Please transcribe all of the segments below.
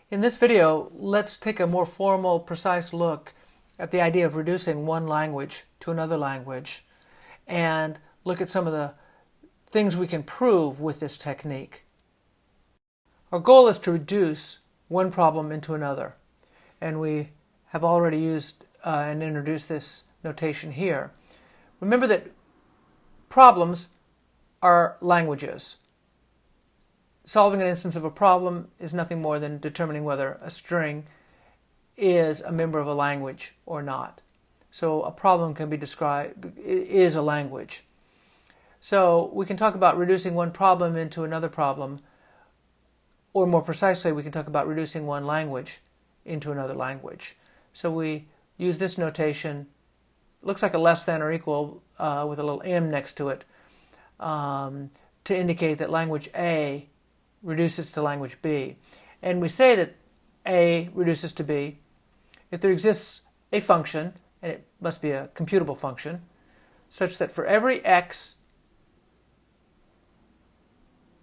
In this video, let's take a more formal, precise look at the idea of reducing one language to another language and look at some of the things we can prove with this technique. Our goal is to reduce one problem into another, and we have already used and introduced this notation here. Remember that problems are languages. Solving an instance of a problem is nothing more than determining whether a string is a member of a language or not. So a problem can be described is a language. So we can talk about reducing one problem into another problem, or more precisely, we can talk about reducing one language into another language. So we use this notation, looks like a less than or equal with a little m next to it, to indicate that language A reduces to language B. And we say that A reduces to B if there exists a function, and it must be a computable function, such that for every x,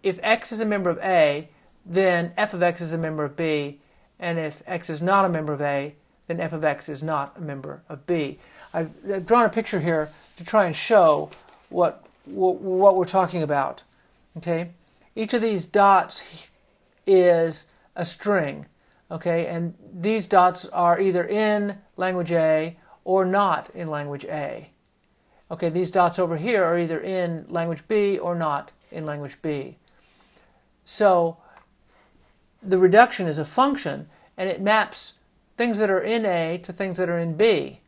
if x is a member of A, then f of x is a member of B, and if x is not a member of A, then f of x is not a member of B. I've drawn a picture here to try and show what we're talking about. Okay, each of these dots is a string. Okay, and these dots are either in language A or not in language A. Okay, these dots over here are either in language B or not in language B. So the reduction is a function, and it maps things that are in A to things that are in B.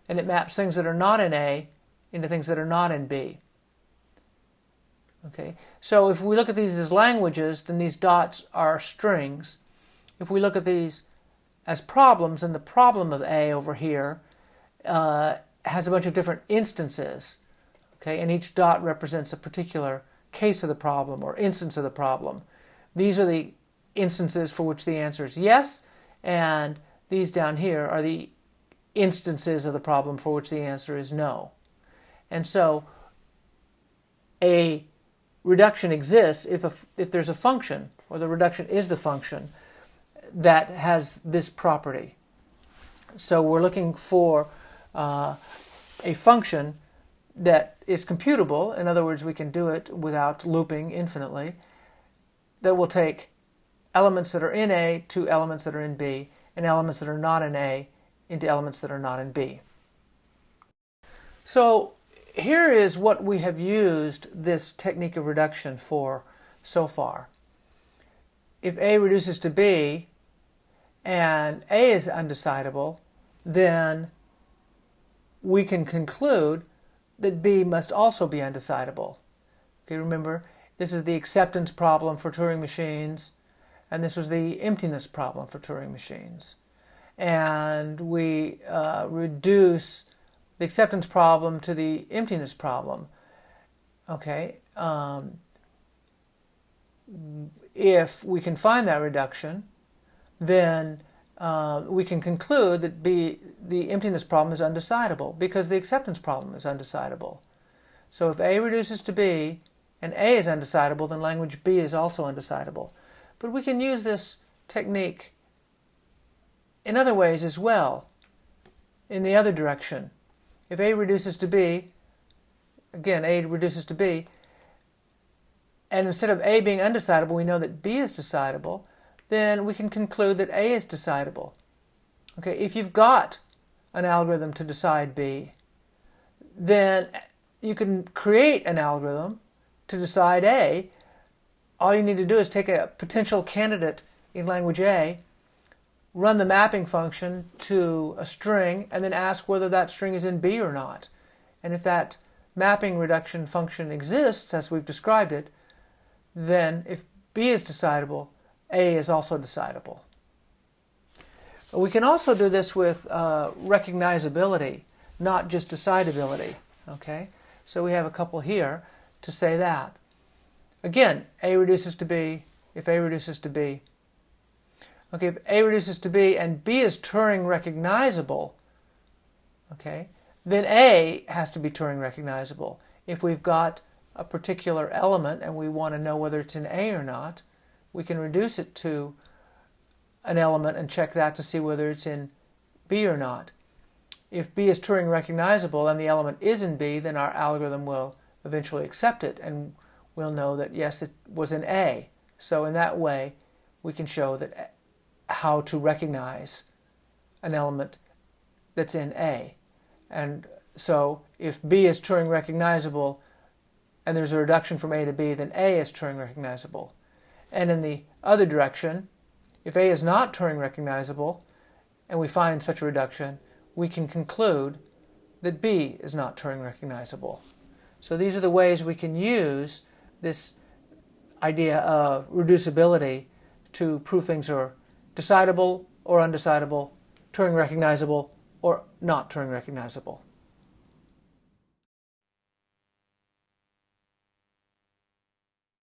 And it maps things that are not in A into things that are not in B. Okay, so if we look at these as languages, then these dots are strings. If we look at these as problems, then the problem of A over here has a bunch of different instances. Okay, and each dot represents a particular case of the problem or instance of the problem. These are the instances for which the answer is yes, and these down here are the instances of the problem for which the answer is no. And so a reduction exists if there's a function, or the reduction is the function, that has this property. So we're looking for a function that is computable. In other words, we can do it without looping infinitely, that will take elements that are in A to elements that are in B, and elements that are not in A into elements that are not in B. So here is what we have used this technique of reduction for so far. If A reduces to B and A is undecidable, then we can conclude that B must also be undecidable. Okay, remember, this is the acceptance problem for Turing machines, and this was the emptiness problem for Turing machines. And we reduce the acceptance problem to the emptiness problem. Okay, if we can find that reduction, then we can conclude that the emptiness problem is undecidable because the acceptance problem is undecidable. So if A reduces to B and A is undecidable, then language B is also undecidable. But we can use this technique in other ways as well, in the other direction. If A reduces to B, again, A reduces to B, and instead of A being undecidable, we know that B is decidable, then we can conclude that A is decidable. Okay, if you've got an algorithm to decide B, then you can create an algorithm to decide A. All you need to do is take a potential candidate in language A, run the mapping function to a string, and then ask whether that string is in B or not. And if that mapping reduction function exists, as we've described it, then if B is decidable, A is also decidable. We can also do this with recognizability, not just decidability. Okay, so we have a couple here to say that. Again, A reduces to B, if A reduces to B. Okay, if A reduces to B and B is Turing recognizable, okay, then A has to be Turing recognizable. If we've got a particular element and we want to know whether it's in A or not, we can reduce it to an element and check that to see whether it's in B or not. If B is Turing recognizable and the element is in B, then our algorithm will eventually accept it and we'll know that yes, it was in A. So in that way we can show that how to recognize an element that's in A. And so if B is Turing recognizable and there's a reduction from A to B, then A is Turing recognizable. And in the other direction, if A is not Turing recognizable and we find such a reduction, we can conclude that B is not Turing recognizable. So these are the ways we can use this idea of reducibility to prove things are decidable or undecidable, Turing recognizable or not Turing recognizable.